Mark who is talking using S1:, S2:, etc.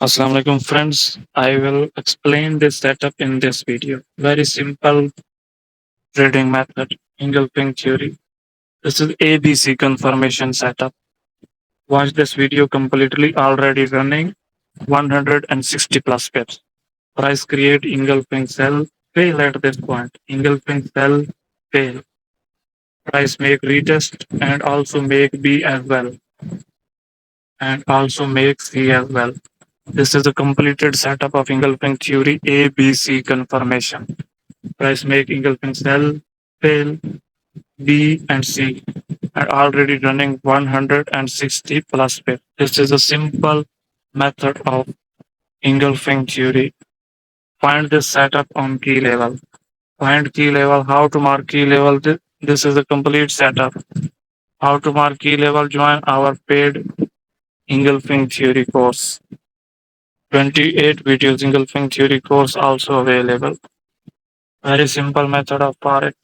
S1: Assalamu alaikum friends. I will explain this setup in this video. Very simple trading method, engulfing theory. This is ABC confirmation setup. Watch this video completely already running 160 plus pips. Price create engulfing sell, fail at this point. Engulfing sell, fail. Price make retest and also make B as well. And also make C as well. This is a completed setup of engulfing theory ABC confirmation. Price make engulfing sell, fail, B and C and already running 160 plus pip. This is a simple method of engulfing theory. Find this setup on key level. Find key level, how to mark key level. This is a complete setup. How to mark key level, join our paid engulfing theory course. 28 videos engulfing theory course also available. Very simple method of Forex.